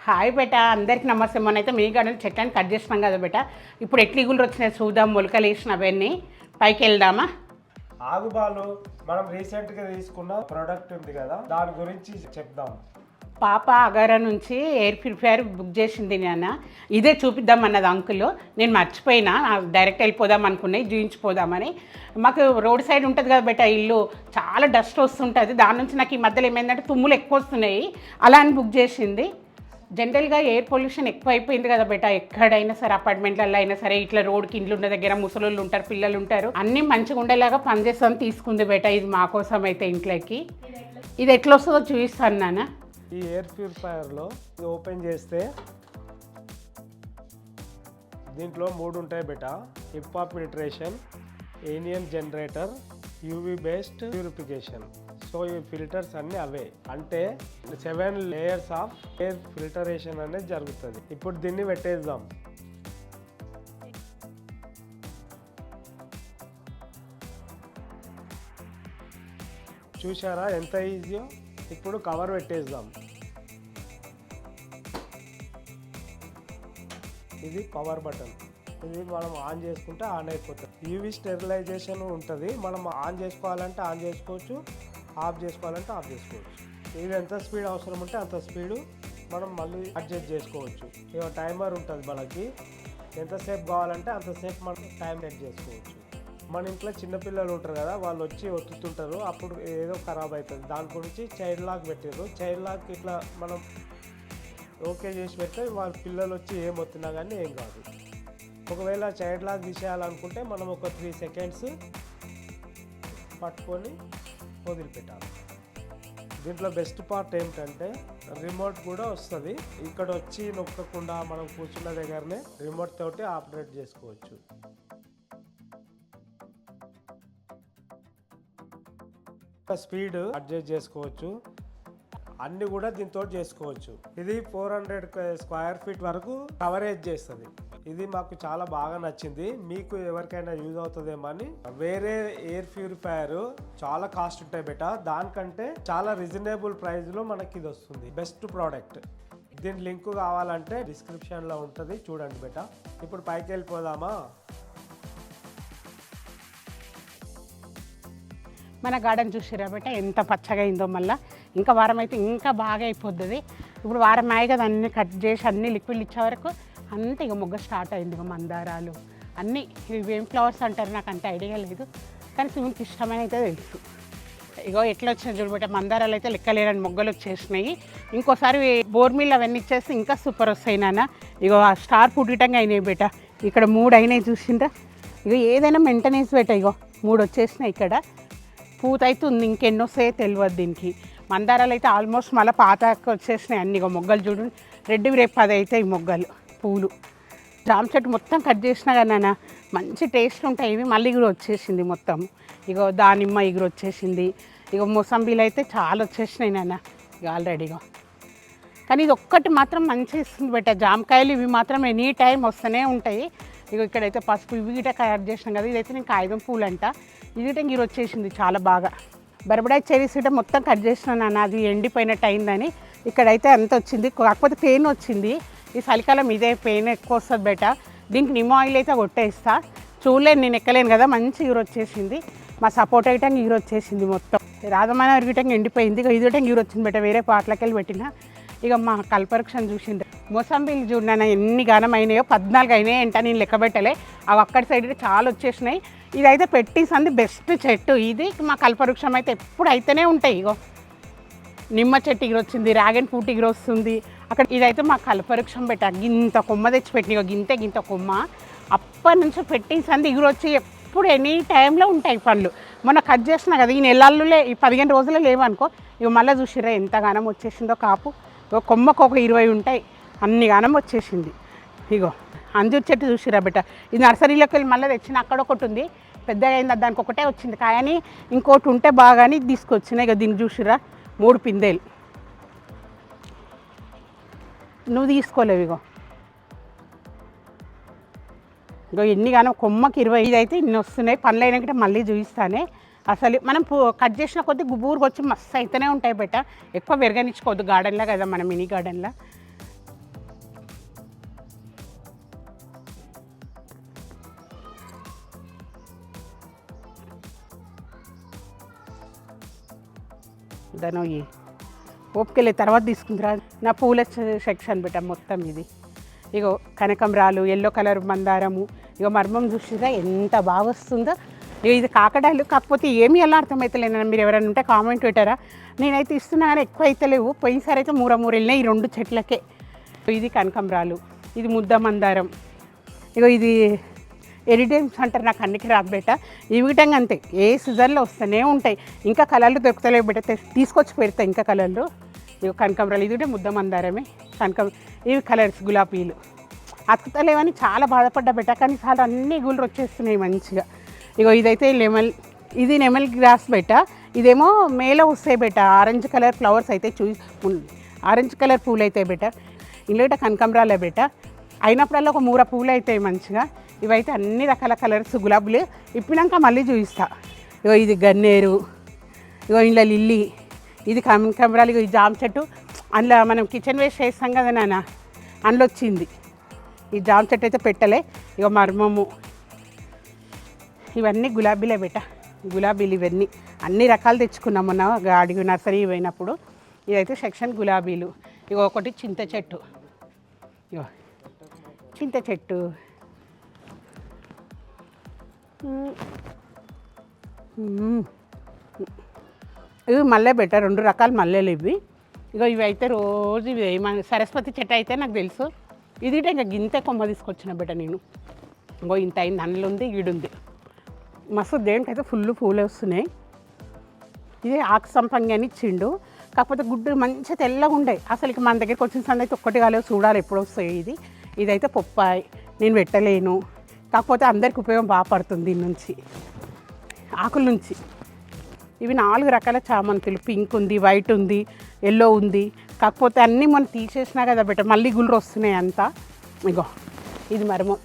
Hi బేటా, అందరికి నమస్తే. మొన్నైతే మీ garden చెట్లని కట్ చేసినాం కదా బేటా. ఇప్పుడు ఎట్లీగులు వచ్చినాయి చూద్దాం, మొలకలు వేసిన అవన్నీ. పైకి వెళ్దామా? ఆగుబాలు మనం రీసెంట్గా తీసుకున్న ప్రోడక్ట్ ఉంది కదా, దాని గురించి చెప్దాం. పాప అగారా నుంచి ఎయిర్ ప్యూరిఫైయర్ బుక్ చేసింది నాన్న. ఇదే చూపిద్దాం అన్నది అంకుల్. నేను మర్చిపోయినా, డైరెక్ట్ వెళ్ళిపోదాం అనుకున్నాయి, చూయించిపోదామని. మాకు రోడ్ సైడ్ ఉంటుంది కదా బేటా ఇల్లు, చాలా డస్ట్ వస్తుంటుంది. దాని నుంచి నాకు ఈ మధ్యలో ఏమైందంటే తుమ్ములు ఎక్కువ వస్తున్నాయి, అలా అని బుక్ చేసింది. జనరల్గా ఎయిర్ పొల్యూషన్ ఎక్కువ అయిపోయింది కదా బేటా, ఎక్కడైనా సరే అపార్ట్మెంట్లలో అయినా సరే, ఇట్లా రోడ్కి ఇండ్లు ఉన్న దగ్గర ముసలోళ్ళు ఉంటారు, పిల్లలు ఉంటారు, అన్నీ మంచిగా ఉండేలాగా పనిచేస్తామని తీసుకుంది బేటా. ఇది మా కోసం అయితే ఇంట్లోకి. ఇది ఎట్లా వస్తుందో చూపిస్తాను నాన్న. ఈ ఎయిర్ ప్యూరిఫైయర్లో ఓపెన్ చేస్తే దీంట్లో 3 ఉంటాయి బేటా: HEPA filtration, anion generator, UV based purification. So ఈ ఫిల్టర్స్ అన్నీ అవే, అంటే 7 లేయర్స్ ఆఫ్ ఎయిర్ ఫిల్టరేషన్ అనేది జరుగుతుంది. ఇప్పుడు దీన్ని పెట్టేద్దాం. చూసారా ఎంత ఈజీయో? ఇప్పుడు కవర్ పెట్టేద్దాం. ఇది పవర్ బటన్. ఇది మనం ఆన్ చేసుకుంటే ఆన్ అయిపోతుంది. యూవీ స్టెరిలైజేషన్ ఉంటుంది. మనం ఆన్ చేసుకోవాలంటే ఆన్ చేసుకోవచ్చు, ఆఫ్ చేసుకోవాలంటే ఆఫ్ చేసుకోవచ్చు. ఇది ఎంత స్పీడ్ అవసరం ఉంటే అంత స్పీడు మనం మళ్ళీ అడ్జస్ట్ చేసుకోవచ్చు. ఇక టైమర్ ఉంటుంది మనకి, ఎంతసేపు కావాలంటే అంతసేపు మనం టైం సెట్ చేసుకోవచ్చు. మన ఇంట్లో చిన్నపిల్లలు ఉంటారు కదా, వాళ్ళు వచ్చి ఒత్తుతుంటారు, అప్పుడు ఏదో ఖరాబ్ అవుతుంది. దాని గురించి చైల్డ్ లాక్ పెట్టారు. చైల్డ్ లాక్ ఇట్లా మనం ఓకే చేసి పెడితే వాళ్ళ పిల్లలు వచ్చి ఏం ఒత్తినా కానీ ఏం కాదు. ఒకవేళ చైల్డ్ లాక్ తీసేయాలనుకుంటే మనం ఒక 3 సెకండ్స్ పట్టుకొని వదిలిపెట్టాలి. దీంట్లో బెస్ట్ పార్ట్ ఏంటంటే రిమోట్ కూడా వస్తుంది. ఇక్కడ వచ్చి నొక్కకుండా మనం కూర్చున్న దగ్గరనే రిమోట్ తోటి ఆపరేట్ చేసుకోవచ్చు. స్పీడ్ అడ్జస్ట్ చేసుకోవచ్చు, అన్నీ కూడా దీంతో చేసుకోవచ్చు. ఇది 400 స్క్వేర్ ఫీట్ వరకు కవరేజ్ చేస్తుంది. ఇది మాకు చాలా బాగా నచ్చింది. మీకు ఎవరికైనా యూజ్ అవుతుందేమో అని. వేరే ఎయిర్ ప్యూరిఫైయర్ చాలా కాస్ట్ ఉంటాయి బేటా, దానికంటే చాలా రీజనబుల్ ప్రైస్లో మనకి ఇది వస్తుంది. Best product. దీని లింక్ కావాలంటే డిస్క్రిప్షన్లో ఉంటుంది, చూడండి బేటా. ఇప్పుడు పైకి వెళ్ళిపోదామా? మన గార్డెన్ చూసిరా బేటా ఎంత పచ్చగా అయిందో. మళ్ళీ ఇంకా వారం అయితే ఇంకా బాగా అయిపోద్ది. ఇప్పుడు వారం అయ్యి కదా, అన్నీ కట్ చేసి అన్నీ లిక్విడ్ ఇచ్చే వరకు అంతే ఇక మొగ్గ స్టార్ట్ అయింది. ఇక మందారాలు అన్నీ ఇవేం ఫ్లవర్స్ అంటారు నాకు అంత ఐడియా లేదు, కానీ శివునికి ఇష్టమైన అయితే తెలుసు. ఇగో ఎట్లా వచ్చినాయి చూడబెట్ట, మందారాలు అయితే లెక్కలేని మొగ్గలు వచ్చేసినాయి. ఇంకోసారి బోర్మిల్ అవన్నీ ఇచ్చేస్తే ఇంకా సూపర్ వస్తాయి నాన్న. ఇగో ఆ స్టార్ పుట్టటంగా అయినాయి బేట. ఇక్కడ 3 అయినాయి చూసిందా. ఇగో ఏదైనా మెయింటెనెన్స్ బేట. ఇగో 3 వచ్చేసినాయి. ఇక్కడ పూత అయితే ఉంది, ఇంకెన్నో వస్తాయో తెలియదు దీనికి. మందారాలు అయితే ఆల్మోస్ట్ మళ్ళీ పాతకు వచ్చేసినాయి అన్ని. ఇగో మొగ్గలు చూడండి, రెడ్ రేపు 10 అయితే ఈ మొగ్గలు పూలు. జామ చెట్టు మొత్తం కట్ చేసినా కానీ నాన్న మంచి టేస్ట్ ఉంటాయి ఇవి. మళ్ళీ ఇగురు వచ్చేసింది మొత్తం. ఇగో దానిమ్మ ఇగురు వచ్చేసింది. ఇగో మొసంబీలు అయితే చాలా వచ్చేసినాయి నాన్న ఇక ఆల్రెడీగా. కానీ ఇది ఒక్కటి మాత్రం మంచిగా ఇస్తుంది బెట్ట. జామకాయలు ఇవి మాత్రం ఎనీ టైం వస్తూనే ఉంటాయి. ఇక ఇక్కడైతే పసుపు ఇవి గిట కట్ చేసినాం కదా, ఇదైతే నేను కాగితం పూలు అంట. ఇది గిట గిరు వచ్చేసింది చాలా బాగా. బర్బడాయి చెరీస్ గిట మొత్తం కట్ చేసినాను నాన్న, అది ఎండిపోయినట్టు అయిందని. ఇక్కడైతే అంత వచ్చింది, కాకపోతే పెయిన్ వచ్చింది. ఈ చలికాలం ఇదే పెయిన్ ఎక్కువ వస్తుంది బేట. దీనికి నిమ్మ ఆయిల్ అయితే కొట్టేస్తా. చూడలేను, నేను ఎక్కలేను కదా, మంచి ఈరు వచ్చేసింది. మా సపోర్ట్ ఐటం ఈరు వచ్చేసింది మొత్తం. రాధమైన విటంగా ఎండిపోయింది. ఇక ఇది ఈరు వచ్చింది బేట, వేరే పాటలకి వెళ్ళి పెట్టిన. ఇక మా కల్పవృక్షం చూసింది. మొసంబీలు చూడన్నా ఎన్ని గానం అయినాయో, 14 అయినాయి అంట, నేను లెక్క పెట్టలే. అవి అక్కడి సైడ్ చాలా వచ్చేసినాయి. ఇదైతే పెట్టేసింది బెస్ట్ చెట్టు ఇది. మా కల్పవృక్షం అయితే ఎప్పుడు అయితేనే ఉంటాయి. ఇగో నిమ్మ చెట్టు ఇగురు వచ్చింది, డ్రాగన్ ఫ్రూట్ ఇగురు వస్తుంది. అక్కడ ఇదైతే మా కల్పవృక్షం పెట్ట, గింత కొమ్మ తెచ్చిపెట్టిన, గింత కొమ్మ అప్పటి నుంచి పెట్టేసింది ఇగురు వచ్చి ఎప్పుడు ఎనీ టైంలో ఉంటాయి పండ్లు. మొన్న కట్ చేసినా కదా, ఈ నెలల్లో ఈ 15 రోజులు లేవనుకో. ఇక మళ్ళీ చూసిరా ఎంత గానం వచ్చేసిందో కాపు. ఇగో కొమ్మకు ఒక 20 ఉంటాయి, అన్ని గానం వచ్చేసింది. ఇగో అంజూరు చెట్టు చూసిరా బెట్ట, ఇది నర్సరీలోకి వెళ్ళి మళ్ళీ తెచ్చిన. అక్కడ ఒకటి ఉంది పెద్దగా అయింది, దానికి ఒకటే వచ్చింది కాయని, ఇంకోటి ఉంటే బాగాని తీసుకొచ్చిన. ఇక దీన్ని చూసిరా 3 పిందెలు. నువ్వు తీసుకోలేవు. ఇగో ఎన్ని గానం కొమ్మకి 20. ఇదైతే ఇన్ని వస్తున్నాయి. పనులు అయినాక మళ్ళీ చూపిస్తానే. అసలు మనం కట్ చేసిన కొద్దీ గుబూరుగా వచ్చి మస్తు అయితేనే ఉంటాయి బెట్ట. ఎక్కువ పెరగనిచ్చుకోవద్దు గార్డెన్లో కదా, మన మినీ గార్డెన్లో. దాని ఓపికలే తర్వాత తీసుకుందిరా. నా పూల సెక్షన్ బెట మొత్తం ఇది. ఇగో కనకంబరాలు, ఎల్లో కలర్ మందారము, ఇగో మర్మం చూసిరా ఎంత బాగా వస్తుందో. ఇక ఇది కాకడాలు, కాకపోతే ఏమి ఎలా అర్థమవుతలేనా, మీరు ఎవరైనా ఉంటే కామెంట్ పెట్టారా. నేనైతే ఇస్తున్నా కానీ ఎక్కువ అయితే లేవు. పోయినసారి అయితే మూర వెళ్ళినాయి ఈ 2 చెట్లకే. ఇది కనకంబరాలు, ఇది ముద్ద మందారం. ఇగో ఇది ఎరిడేమ్స్ అంటారు, నాకు అన్నికి రాదు బెట. ఈ విధంగా అంతే, ఏ సీజన్లో వస్తూనే ఉంటాయి. ఇంకా కలర్లు దొరుకుతలేవు బెట, తీసుకొచ్చి పెడతాయి ఇంకా కలర్లు. ఇవి కనకంబరాలు, ఇది కూడా ముద్ద మందారమే. ఇవి కలర్స్ గులాబీలు అతుకుతలేవని చాలా బాధపడ్డా బెట, కానీ చాలా అన్ని గుళ్ళు వచ్చేస్తున్నాయి మంచిగా. ఇగో ఇదైతే ఇది నెమల్ గ్రాస్ బెట. ఇదేమో మేలో వస్తాయి బెట. ఆరెంజ్ కలర్ ఫ్లవర్స్ అయితే ఆరెంజ్ కలర్ పూలు అవుతాయి బెట. ఇంట్లో కనకంబరాలే బెట. అయినప్పుడల్లా ఒక 3 పూలు అవుతాయి మంచిగా. ఇవైతే అన్ని రకాల కలర్స్ గులాబీలు. ఇప్పినాక మళ్ళీ చూపిస్తా. ఇగో ఇది గన్నేరు, ఇగో ఇంట్లో లిల్లీ, ఇది కనకంబరాలు. ఇగో ఈ జామ చెట్టు, అందులో మనం కిచెన్ వేస్ట్ చేస్తాం కదా నాన్న, అందులో వచ్చింది. ఈ జామ చెట్టు అయితే పెట్టలే. ఇగో మర్మము, ఇవన్నీ గులాబీలే బెట. గులాబీలు ఇవన్నీ అన్ని రకాలు తెచ్చుకున్నాం మొన్న అడిగి నర్సరీ పోయినప్పుడు. ఇదైతే సెక్షన్ గులాబీలు. ఇగో ఒకటి చింత చెట్టు, ఇగో చింత చెట్టు. ఇవి మల్లె బెట, 2 రకాల మల్లెలు ఇవి. ఇగో ఇవి అయితే రోజు ఇవి మన సరస్వతి చెట్టు అయితే నాకు తెలుసు. ఇది ఇంకా గింతే కొమ్మ తీసుకొచ్చిన బెట నేను. ఇంకో ఇంత అయింది, అందులో ఉంది, ఈడుంది. మస్తు దేవునికి అయితే ఫుల్ పూలు వస్తున్నాయి. ఇది ఆకు సంపంగి అని ఇచ్చిండు, కాకపోతే గుడ్డు మంచిగా తెల్లగా ఉండే. అసలు మన దగ్గరికి వచ్చిన సంది అయితే ఒక్కటి కాలేదు, చూడాలి ఎప్పుడు వస్తాయి. ఇదైతే పొప్పాయి, నేను పెట్టలేను. కాకపోతే అందరికి ఉపయోగం బాగా పడుతుంది దీని నుంచి, ఆకుల నుంచి. ఇవి 4 రకాల చామంతులు, పింక్ ఉంది, వైట్ ఉంది, ఎల్లో ఉంది. కాకపోతే అన్నీ మనం తీసేసినా కదా బెట, మళ్ళీ గుళ్ళు వస్తున్నాయి అంతా. ఇగో ఇది మరమో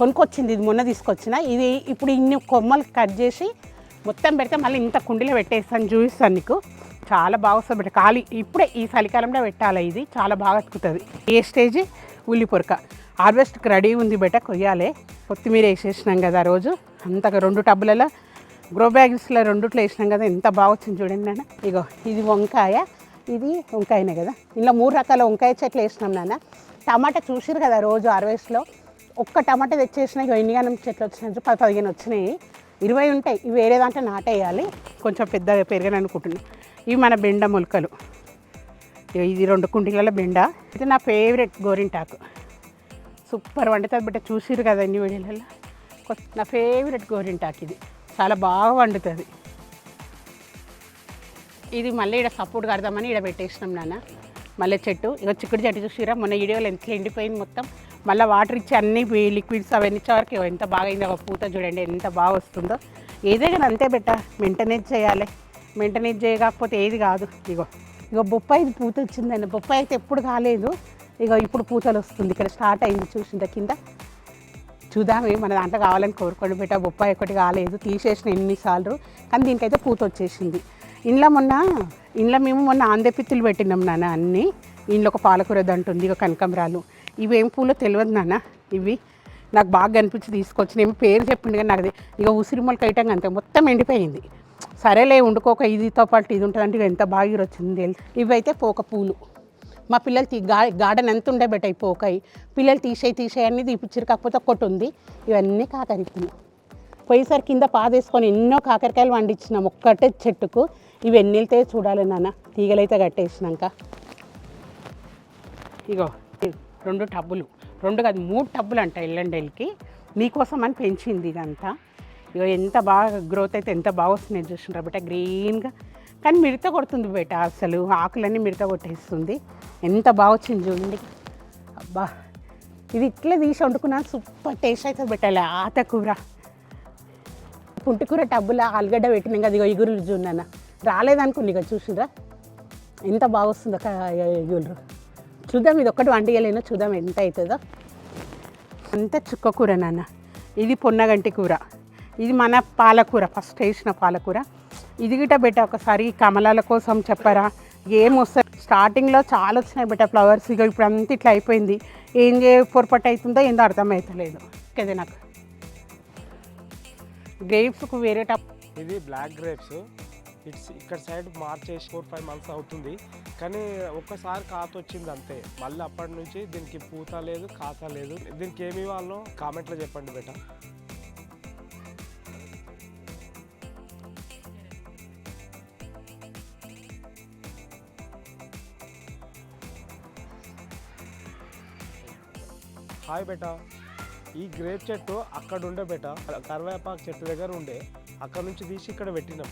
కొనుక్కొచ్చింది, ఇది మొన్న తీసుకొచ్చిన. ఇది ఇప్పుడు ఇన్ని కొమ్మలు కట్ చేసి మొత్తం పెడితే మళ్ళీ ఇంత కుండీలో పెట్టేస్తాను, చూపిస్తాను నీకు. చాలా బాగా వస్తుంది బెట. ఇప్పుడే ఈ చలికాలంలో పెట్టాలి. ఇది చాలా బాగా అతుకుతుంది. ఏ స్టేజ్ ఉల్లి పొరక హార్వెస్ట్కి రెడీ ఉంది బెట, కొయ్యాలి. కొత్తిమీర వేసేసినాం కదా రోజు అంతగా 2 టబ్బులలో గ్రో బ్యాగ్స్లో 2 వేసినాం కదా, ఎంత బాగా వచ్చింది చూడండి నాన్న. ఇగో ఇది వంకాయ, ఇది వంకాయనే కదా. ఇలా 3 రకాల వంకాయ చెట్లు వేసినాం నాన్న. టమాటా చూసిరు కదా రోజు హార్వెస్ట్లో, ఒక్క టమాటా తెచ్చేసినాయి. ఇగో ఎన్నిగానం చెట్లు వచ్చినాయి, 10-15 వచ్చినాయి. 20 ఉంటాయి. ఇవి వేరే దాంట్లో నాటేయాలి, కొంచెం పెద్దగా పెరగని అనుకుంటున్నాను. ఇవి మన బెండ మొలకలు. ఇది 2 కుండీలలో బెండ. ఇది నా ఫేవరెట్ గోరింటాకు, సూపర్ వండుతుంది బిడ్డ. చూసిరు కదా అన్ని వీడియోలలో. నా ఫేవరెట్ గోరింటాకు ఇది, చాలా బాగా వండుతుంది. ఇది మళ్ళీ ఇక్కడ సపోర్ట్ కడదామని ఇక్కడ పెట్టేసినాం నాన్న. మల్లె చెట్టు, ఇక చిక్కుడు చెట్టు చూసిరా మొన్న వీడియోలో ఎంత ఎండిపోయింది మొత్తం. మళ్ళీ వాటర్ ఇచ్చి అన్ని లిక్విడ్స్ అవన్నీ ఇచ్చే వరకు ఎంత బాగా అయింది. ఒక పూత చూడండి ఎంత బాగా వస్తుందో. ఏదైనా అంతే బెట్ట, మెయింటెనెన్స్ చేయాలి. మెయింటెనెన్స్ చేయకపోతే ఏది కాదు. ఇగో బొప్పాయి పూత వచ్చిందండి. బొప్పాయి అయితే ఎప్పుడు కాలేదు, ఇక ఇప్పుడు పూతలు వస్తుంది. ఇక్కడ స్టార్ట్ అయింది చూసిందా కింద. చూద్దామే, మన దాంట్లో కావాలని కోరుకోండి బెట్ట. బొప్పాయి ఒకటి కాలేదు, తీసేసిన ఎన్నిసార్లు, కానీ దీనికైతే పూత వచ్చేసింది. ఇంట్లో మేము మొన్న ఆంధ్రపిత్తులు పెట్టినాం నాన్న అన్నీ. ఇంట్లో ఒక పాలకూర దంటుంది, ఇక కనకంబరాలు. ఇవేం పూలో తెలియదు నాన్న. ఇవి నాకు బాగా కనిపించి తీసుకొచ్చిన, ఏమి పేరు చెప్పింది కానీ నాకు ఇక ఉసిరి మొలక ఐటం అంతే మొత్తం ఎండిపోయింది. సరేలే వండుకోక, ఇదితో పాటు ఇది ఉంటుంది అంటే ఎంత బాగా వచ్చింది తెలుసు. ఇవైతే పోక పూలు. మా పిల్లలు గార్డెన్ ఎంత ఉండే బెట ఈ పోకాయి. పిల్లలు తీసేయి అన్నీ తీపిచ్చారు, కాకపోతే ఒక్కటి ఉంది. ఇవన్నీ కాకరిస్తున్నాయి. పోయేసరి కింద పాదేసుకొని ఎన్నో కాకరకాయలు వండించినాం ఒక్కటే చెట్టుకు. ఇవి ఎన్ని వెళ్తాయో చూడాలి నాన్న, తీగలైతే కట్టేసినాక. ఇగో 2 టబ్బులు, 2 కాదు 3 టబ్బులు అంట ఎల్లండెల్కి. మీకోసం అని పెంచింది ఇదంతా. ఇగో ఎంత బాగా గ్రోత్ అయితే ఎంత బాగా వస్తున్నాయి చూసినారా బెట, గ్రీన్గా. కానీ మిడత కొడుతుంది బెట, అసలు ఆకులన్నీ మిడత కొట్టేస్తుంది. ఎంత బాగా వచ్చింది చూడండి. అబ్బా, ఇది ఇట్లా తీసి వండుకున్నాను, సూపర్ టేస్ట్ అవుతుంది బెట్టాలి. ఆతకూర, పుంటికూర టబ్బులా ఆలుగడ్డ పెట్టినాం కదా. ఇగో ఇగురులు చూడన్న రాలేదనుకోండి, ఇక చూసిరా ఎంత బాగా వస్తుందో ఇగురు. చూద్దాం, ఇది ఒక్కటి వండియలేనో చూద్దాం ఎంత అవుతుందో. అంతా చుక్క కూర నాన్న. ఇది పొన్నగంటి కూర, ఇది మన పాలకూర, ఫస్ట్ వేసిన పాలకూర. ఇది గిట్ట బెట్ట ఒకసారి కమలాల కోసం చెప్పరా, ఏం వస్తాయి. స్టార్టింగ్లో చాలా వచ్చినాయి బెట్ట ఫ్లవర్స్. ఇక ఇప్పుడు అంతా ఇట్లా అయిపోయింది. ఏం పొరపాటు అవుతుందో ఏందో అర్థమవుతలేదు కదా నాకు. గ్రేప్స్కు వేరే టప్. ఇది బ్లాక్ గ్రేప్స్, ఇక్కడ సైడ్ మార్చేసి 4-5 months అవుతుంది, కానీ ఒక్కసారి కాత వచ్చింది అంతే. మళ్ళీ అప్పటి నుంచి దీనికి పూత లేదు, కాత లేదు. దీనికి ఏమి ఇవ్వాలో కామెంట్లో చెప్పండి బేటా. హాయ్ బేటా, ఈ గ్రేప్ చెట్టు అక్కడ ఉండే బేటా, కరివేపాకు చెట్టు దగ్గర ఉండే, అక్కడ నుంచి తీసి ఇక్కడ పెట్టినాం.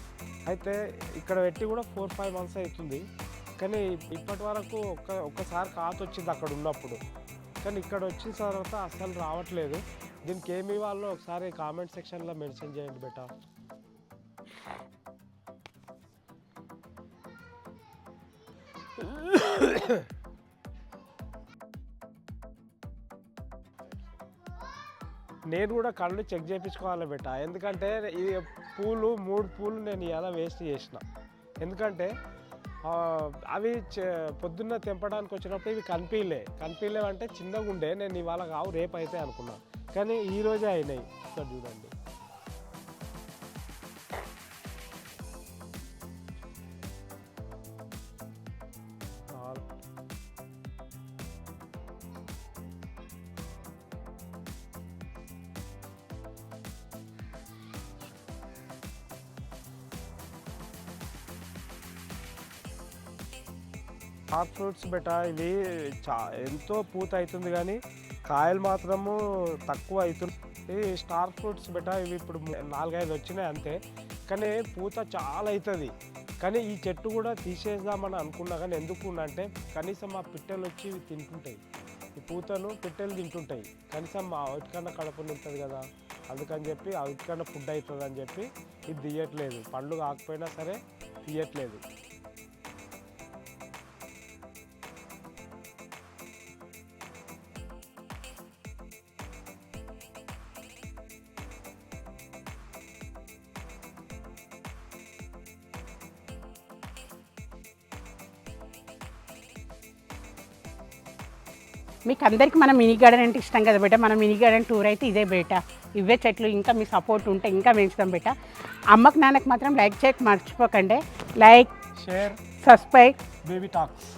అయితే ఇక్కడ పెట్టి కూడా 4-5 months అవుతుంది, కానీ ఇప్పటి వరకు ఒక్కసారి కాత వచ్చింది అక్కడ ఉన్నప్పుడు, కానీ ఇక్కడ వచ్చిన తర్వాత అస్సలు రావట్లేదు. దీనికి ఏమి ఇవ్వాలో ఒకసారి కామెంట్ సెక్షన్లో మెన్షన్ చేయండి బేటా. నేను కూడా కళ్ళు చెక్ చేయించుకోవాలి బేట, ఎందుకంటే ఈ 3 పూలు నేను ఇలా వేస్ట్ చేసిన. ఎందుకంటే అవి పొద్దున్న తెంపడానికి వచ్చినప్పుడు ఇవి కనిపించలేవు అంటే చిన్నగా ఉండే. నేను ఇవాళ కావు రేపు అయితే అనుకున్నాను, కానీ ఈరోజే అయినాయి. ఇక్కడ చూడండి. స్టార్ ఫ్రూట్స్ బెటా, ఇవి ఎంతో పూత అవుతుంది కానీ కాయలు మాత్రము తక్కువ అవుతుంది. ఇవి స్టార్ ఫ్రూట్స్ బెటా, ఇవి ఇప్పుడు 4-5 వచ్చినాయి అంతే, కానీ పూత చాలా అవుతుంది. కానీ ఈ చెట్టు కూడా తీసేద్దామని అనుకున్నా, కానీ ఎందుకు అంటే కనీసం ఆ పిట్టలు వచ్చి ఇవి తింటుంటాయి. ఈ పూతను పిట్టలు తింటుంటాయి, కనీసం మా వాటికన్నా కడుపు నింటుంది కదా, అందుకని చెప్పి వాటికన్నా ఫుడ్ అవుతుంది అని చెప్పి ఇది తీయట్లేదు. పండ్లు కాకపోయినా సరే తీయట్లేదు. మీకు అందరికీ మన మినీ గార్డెన్ అంటే ఇష్టం కదా బేట. మన మినీ గార్డెన్ టూర్ అయితే ఇదే బేట. ఇవే చెట్లు ఇంకా మీ సపోర్ట్ ఉంటే ఇంకా పెంచుతాం బేట. అమ్మకు నాన్నకు మాత్రం లైక్ చేయక మర్చిపోకండి. Like, share, subscribe baby talks.